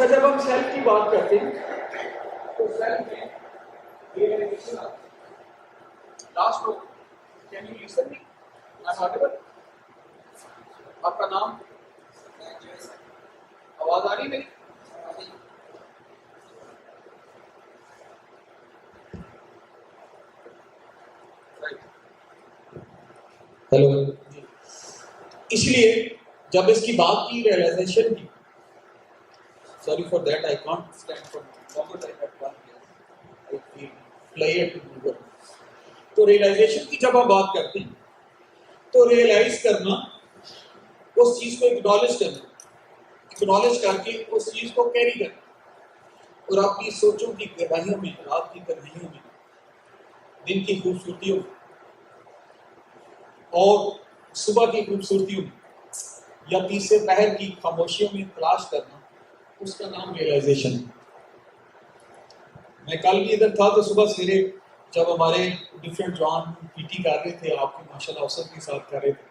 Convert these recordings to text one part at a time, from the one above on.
اچھا جب ہم سیلف کی بات کرتے ہیں تو سیلف میں ریئلائزیشن آتی ہے. لاسٹ لوگ can you listen me? I audible? آپ کا نام؟ آواز آ رہی میری؟ ہیلو جی. اس لیے جب اس کی بات کی ریئلائزیشن کی، sorry for that I can't stand for I feel flyer to Google. تو ریئلائزیشن کی جب ہم بات کرتے ہیں تو ریئلائز کرنا، اس چیز کو اکنالج کرنا، اکنالج کر کے اس چیز کو کیری کرنا اور اپنی سوچوں کی گہرائیوں میں، رات کی تنہائیوں میں، دن کی خوبصورتیوں میں اور صبح کی خوبصورتیوں میں یا تیسرے پہر کی خاموشیوں میں تلاش کرنا، اس کا نام ریئلائزیشن ہے. میں کل بھی ادھر تھا تو صبح سویرے جب ہمارے ڈفرینٹ جوان پی ٹی کر رہے تھے، آپ کے ماشاء اللہ اوسط کے ساتھ کر رہے تھے،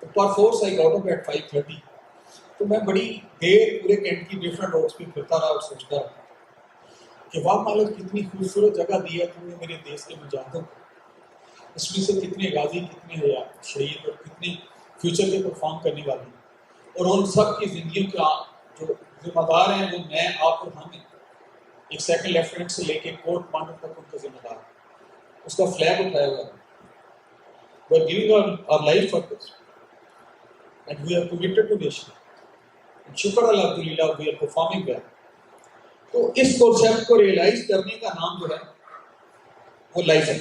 تو perforce I got up at 5:30. تو میں بڑی دیر پورے کینٹ کی ڈفرینٹ روڈس پہ پھرتا رہا اور سوچتا رہا کہ واہ مالک کتنی خوبصورت جگہ دی ہے تم نے میرے دیش کے مجاہدوں کو. اس میں سے کتنے غازی، کتنے شہید اور کتنے فیوچر کے پرفارم کرنے والے ہیں، اور ان سب کی زندگیوں کا جو ذمہ دار ہیں وہ میں، آپ اور ہم ہیں. ایک سیکنڈ لیفٹیننٹ سے لے کے کورٹ مانڈر تک ان کا ذمہ دار ہے، اس کا فلیگ اٹھایا ہوا ہے. We are giving our life for this and we are committed to nation. And شکر الحمدللہ we are performing well. تو اس کانسیپٹ کو ریئلائز کرنے کا نام جو ہے وہ لائف ہے،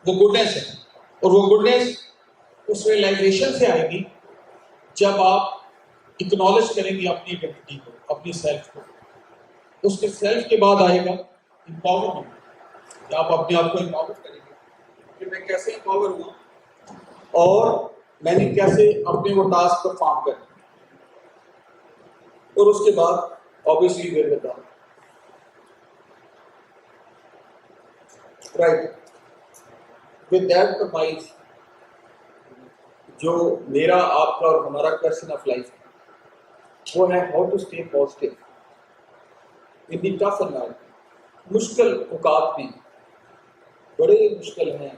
وہ گڈنیس ہے. اور وہ گڈنیس اس ریئلائزیشن سے آئے گی جب آپ اکنالج کریں گے اپنی آئیڈینٹی کو، اپنی سیلف کو. اس کے سیلف کے بعد آئے گا امپاورمنٹ، کہ آپ اپنے آپ کو امپاور کریں گے کہ میں کیسے امپاور ہوا اور میں نے کیسے اپنے وہ ٹاسک پرفارم کرنا. اور اس کے بعد obviously we're with that. Right. With that premise, جو میرا آپ کا اور ہمارا کویسچن آف لائف ہے وہ ہے how to stay positive in the tough environment. مشکل اوقات میں، بڑے مشکل ہیں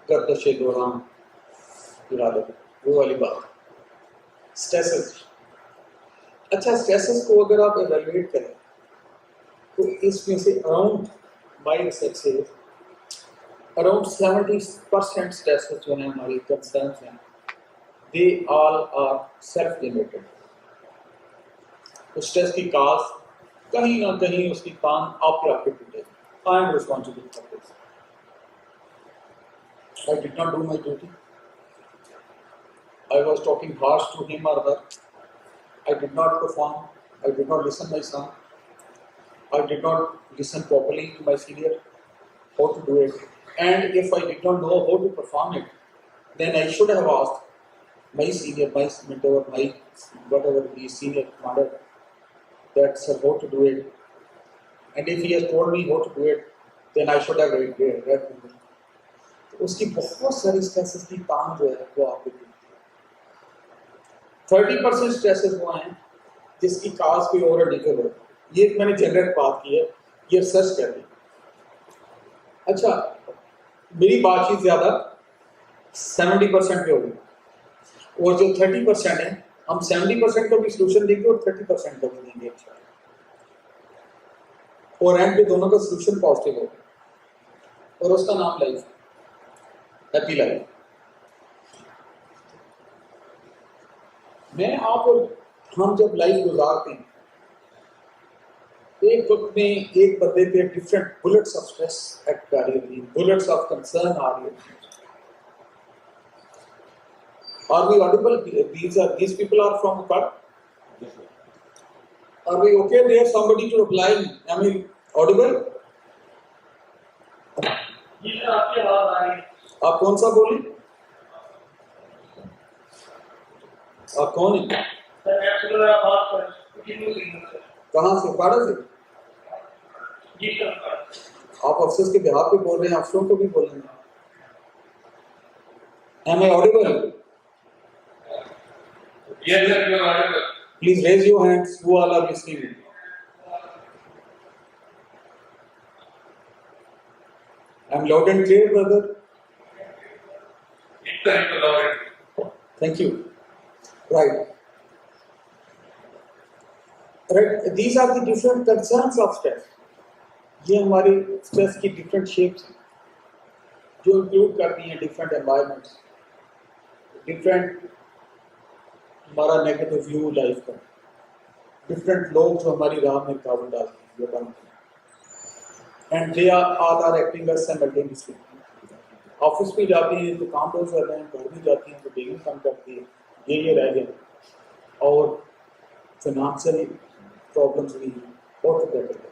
گردش دوران ارادت، وہ والی بات. اسٹریسز، اچھا اسٹریسز کو اگر آپ ایویلویٹ کریں تو اس میں سے اراؤنڈ بائی ریسرچ سے اراؤنڈ 70% اسٹریسز جو ہیں ہماری کنسرنس ہیں دے all are self related. Stress کی کاز کہیں نہ کہیں اس کی کان آپ پہ ٹوٹے. I am responsible for this. I did not do my duty. I was talking harsh to him or her. I did not perform. I did not listen my son. I did not listen properly to my senior how to do it. And if I did not know how to perform it, then I should have asked my senior, my mentor, my whatever the senior commander, that sir how to do it. And if he has told me how to do it, then I should have read it. اس کی بہت ساری stresses کی کام جو ہے وہ آپ کو 30% stresses وہ ہیں جس کی کاز کوئی اور نہیں ہو. یہ میں نے جنرل بات کی ہے، یہ ریسرچ کر دی. اچھا میری بات چیت زیادہ 70% پہ ہوگی اور جو 30% ہے ہم 70% کو بھی سولوشن دیں گے اور 30% کو بھی دیں گے اور اینڈ پہ دونوں کا سولوشن پازیٹیو ہوگا اور اس کا نام لائف ہے، ہیپی لائف. میں آپ اور ہم جب لائف گزارتے ہیں ایک وقت میں ایک بندے پہ different bullets of stress act آ رہی ہوتی ہیں، بلٹس آف کنسرن آ رہی ہوتی ہیں. Are we audible? These people are from Akkad? Are we okay there? Somebody to reply me. Am I audible? آپ کون سا بولیں؟ آپ کون ہیں؟ کہاں سے؟ کاڑا سے؟ آپ افسرس کے بہاف پہ بول رہے ہیں، افسروں کو بھی بول رہے ہیں. Am I audible? Yes, sir, you are audible. Please raise your hands who all are listening. I'm loud and clear, brother. Thank you. Right. Right. These are the different concerns of stress. یہ ہماری stress کی different shapes ہیں جو include کرتی ہیں different environments, different ہمارا negative view life کا، different لوگ جو ہماری راہ میں رکاوٹ ڈالتے ہیں، جو بنتے ہیں، and they all are acting as simultaneously. Office بھی جاتے ہیں تو کام روز کر رہے ہیں، گھر بھی جاتے ہیں تو ڈیلی کام کرتی ہے، یہ رہ گیا. اور فائنانشلی پرابلمس بھی ہیں اور بیٹر ہے.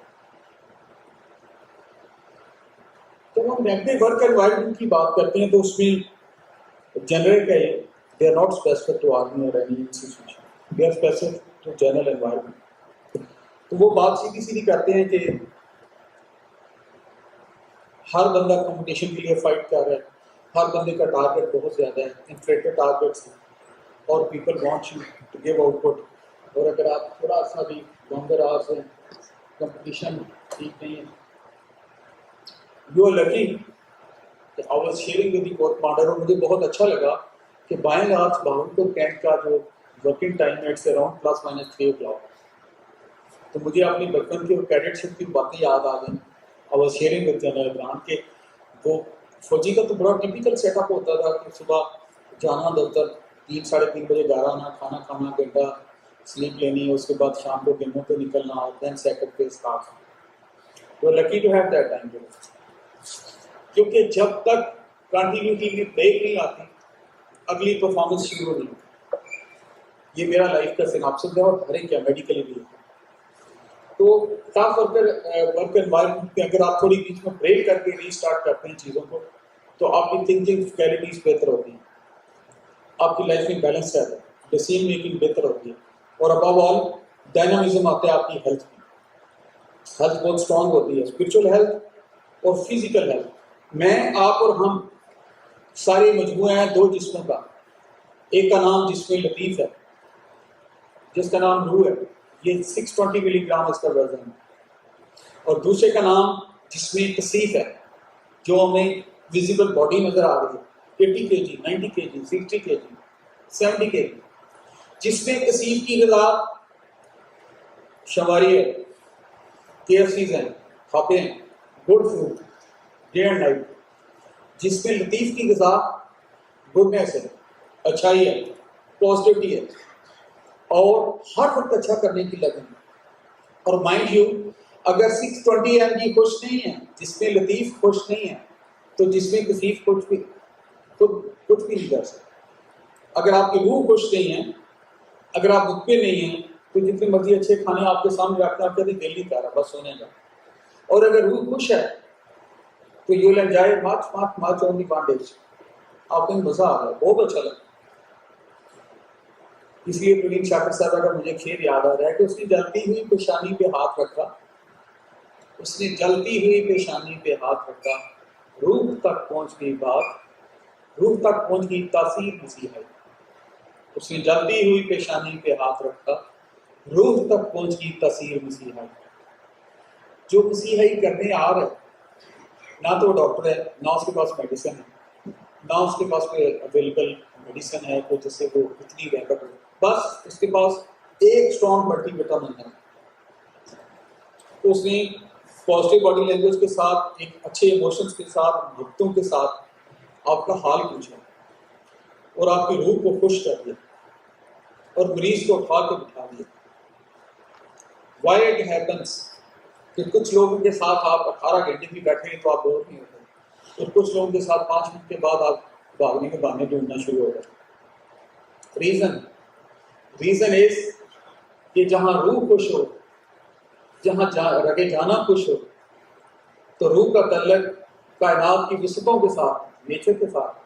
جب ہم نیگیٹو ورک انوائرمنٹ کی بات کرتے ہیں تو اس میں جنریٹ ہے، they are not specific to army اور any institution, they are specific to general environment. تو وہ بات سیدھی سیدھی کرتے ہیں کہ ہر بندہ کمپٹیشن کے لیے فائٹ کر رہا ہے، ہر بندے کا ٹارگیٹ بہت زیادہ ہے، انفلیٹڈ ٹارگیٹس ہیں، اور people want you to give output. اور اگر آپ تھوڑا سا بھی لانگر آورس ہیں، کمپٹیشن ٹھیک نہیں ہے. You are lucky. I was sharing with the corps commander, اور مجھے بہت اچھا لگا کہ بائیں آرس بہاولپور کیمپ کا جو ورکنگ ٹائم ہے اٹس اراؤنڈ +-3 o'clock. تو مجھے اپنی بچپن کی کیڈٹ شپ کی باتیں یاد آ گئیں. آئی was sharing with general Imran کہ وہ فوجی کا تو بڑا ٹپیکل سیٹ اپ ہوتا تھا کہ صبح جانا دفتر، 3-3:30 بجے گھر آنا، کھانا کھانا، گھنٹہ سلیپ لینی، اس کے بعد شام کو گیموں پہ نکلنا، اور دین سیکنڈ پہ اسٹارٹ. وہ lucky to have that time. کیونکہ جب تک کنٹینیوٹی میں بریک نہیں آتی اگلی پرفارمنس شروع نہیں ہوتی. یہ میرا لائف کا سیناپسس ہے اور ہر ایک کیا میڈیکلی بھی ہے. تو ٹف ورک انوائرمنٹ میں اگر آپ تھوڑی بیچ میں بریک کر کے ری اسٹارٹ کرتے ہیں چیزوں کو تو آپ کی تھنکنگ کیلیٹیز بہتر ہوتی ہیں، آپ کی لائف میں بیلنس رہتا ہے، ڈیسیژن میکنگ بہتر ہوتی ہے، اور ابو آل ڈائنامزم آتا ہے آپ کی ہیلتھ میں. ہیلتھ بہت اسٹرانگ ہوتی ہے، اسپرچل ہیلتھ اور فزیکل ہیلتھ. میں، آپ اور ہم سارے مجموعہ ہیں دو جسموں کا. ایک کا نام جسم لطیف ہے، جس کا نام روح ہے، یہ 620 ملی گرام اس کا وزن ہے. اور دوسرے کا نام جسم کثیف ہے، جو ہمیں ویزیبل باڈی نظر آ رہی ہے، 80 kg، 90 kg، 60 kg، 70 kg. جسم کثیف کی غذا شواری ہے، KFCs ہیں، کھاتے ہیں، good food day and night. جس میں لطیف کی غذا گڈنیس ہے، اچھائی ہے، پازیٹیوٹی ہے، اور ہر وقت اچھا کرنے کی لگن ہے. اور مائنڈ یو، اگر 620 mg خوش نہیں ہے، جس میں لطیف خوش نہیں ہے، تو جس میں کثیف کچھ بھی نہیں کر سکتا. اگر آپ کی روح خوش نہیں ہے، اگر آپ مطمئن پہ نہیں ہیں، تو جتنے مرضی اچھے کھانے آپ کے سامنے رکھتے ہیں آپ کبھی دل نہیں کر رہا بس سونے کا. اور اگر روح خوش ہے تو you will enjoy much on the bondage. آپ کو مزہ آ رہا ہے، بہت اچھا لگا. اس لیے پرین شاکر صاحبہ کا مجھے شعر یاد آ رہا ہے کہ اس نے جلتی ہوئی پیشانی پہ ہاتھ رکھا، اس نے جلتی ہوئی پیشانی پہ ہاتھ رکھا، روح تک پہنچ گئی بات، روح تک پہنچ گئی تاثیر مسیحائی. اس نے جلتی ہوئی پیشانی پہ ہاتھ رکھا، روح تک پہنچ گئی تاثیر مسیحائی. جو مسیحائی کرنے آ رہا ہے، نہ تو وہ ڈاکٹر ہے، نہ اس کے پاس میڈیسن ہے، نہ اس کے پاس کوئی اویلیبل میڈیسن ہے کہ جس سے وہ اتنی ریپڈ ہو، بس اس کے پاس ایک اسٹرانگ ملٹی وٹامن ہے. تو اس نے پازیٹیو باڈی لینگویج کے ساتھ، ایک اچھے ایموشنس کے ساتھ، محبتوں کے ساتھ آپ کا حال پوچھا اور آپ کی روح کو خوش کر دیا اور مریض کو اٹھا کے بٹھا دیا. وائی اٹ ہیپنس کہ کچھ لوگوں کے ساتھ آپ 18 گھنٹے بھی بیٹھے ہیں تو آپ بور نہیں ہوتے، اور کچھ لوگوں کے ساتھ 5 منٹ کے بعد آپ بھاگنے کے بہانے ڈھونڈنا شروع ہو گئے. ریزن از کہ جہاں روح خوش ہو، جہاں رگے جانا خوش ہو، تو روح کا تعلق کائنات کی وسعتوں کے ساتھ، نیچر کے ساتھ،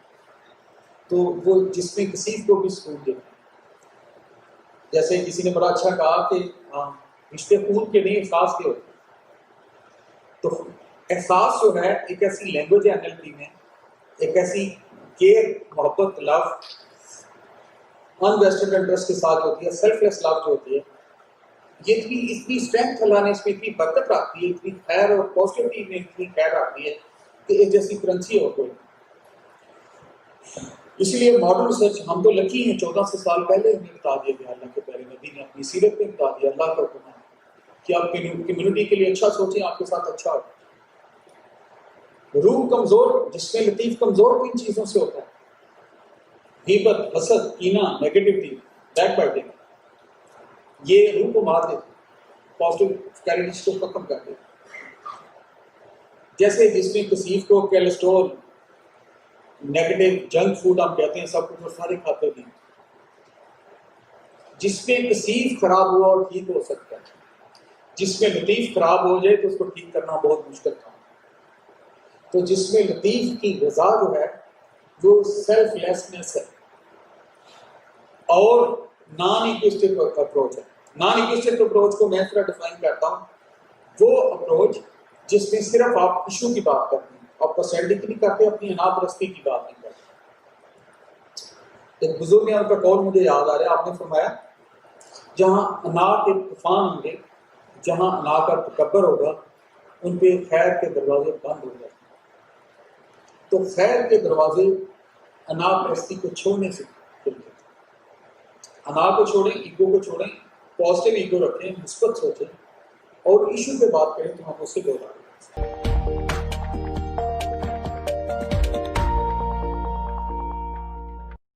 تو وہ جس میں کسی کو بھی سکون دیتا. جیسے کسی نے بڑا اچھا کہا کہ رشتے خون کے نہیں احساس کے ہوتے. تو احساس جو ہے ایک ایسی لینگویج ہے NLP میں، ایک ایسی کیئر، محبت، لو ان ویسٹڈ انٹرسٹ کے ساتھ ہوتی ہے، سیلف لیس لو جو ہوتی ہے، یہ اتنی اسٹرینتھ اللہ نے اس میں اتنی برکت رکھتی ہے، اتنی خیر اور پازیٹیوٹی میں اتنی خیر رکھتی ہے کہ ایک جیسی کرنسی اور کوئی. اسی لیے ماڈرن ریسرچ ہم تو لکی ہیں، 1400 سال پہلے ہمیں بتا دیا گیا، اللہ کے پیارے نبی نے اپنی سیرت میں بتا دیا، اللہ کا حکم ہے کہ آپ کمیونٹی کے لیے اچھا سوچیں، آپ کے ساتھ اچھا ہو. روح کمزور، جس میں لطیف کمزور کن چیزوں سے ہوتا ہے؟ غیبت، حسد، کینہ، نیگیٹیوٹی، بیک بائٹنگ. یہ روح کو مار دیتے، پازیٹیو کیریٹس کو ختم کر دیتے. جیسے جس میں کثیف کو کیلسٹرول، نیگیٹو جنک فوڈ ہم کہتے ہیں، سب کچھ سارے کھاتے ہیں. جس میں کثیف خراب ہوا اور ٹھیک ہو سکتا ہے، جس میں لطیف خراب ہو جائے تو اس کو ٹھیک کرنا بہت مشکل تھا. تو جس میں لطیف کی غذا جو ہے وہ سیلف لیسنس ہے اور نان ایگوسٹک اپروچ ہے. نان ایگوسٹک اپروچ کو میں اس طرح ڈیفائن کرتا ہوں، وہ اپروچ جس میں صرف آپ ایشو کی بات کرتے ہیں، آپ پرسنالٹی کی نہیں کرتے، اپنی انا پرستی کی بات نہیں کرتے. ایک بزرگ نے ان کا قول مجھے یاد آ رہا ہے، آپ نے فرمایا جہاں انا کے طوفان ہوں گے، جہاں انا کا تکبر ہوگا، ان پہ خیر کے دروازے بند ہو جائیں. تو خیر کے دروازے انا پرستی کو چھوڑنے سے کھلتے ہیں. انا کو چھوڑیں، ایگو کو چھوڑیں، پازیٹیو ایگو رکھیں، مثبت سوچیں اور ایشو پہ بات کریں تو ہم اس سے بول رہے ہیں.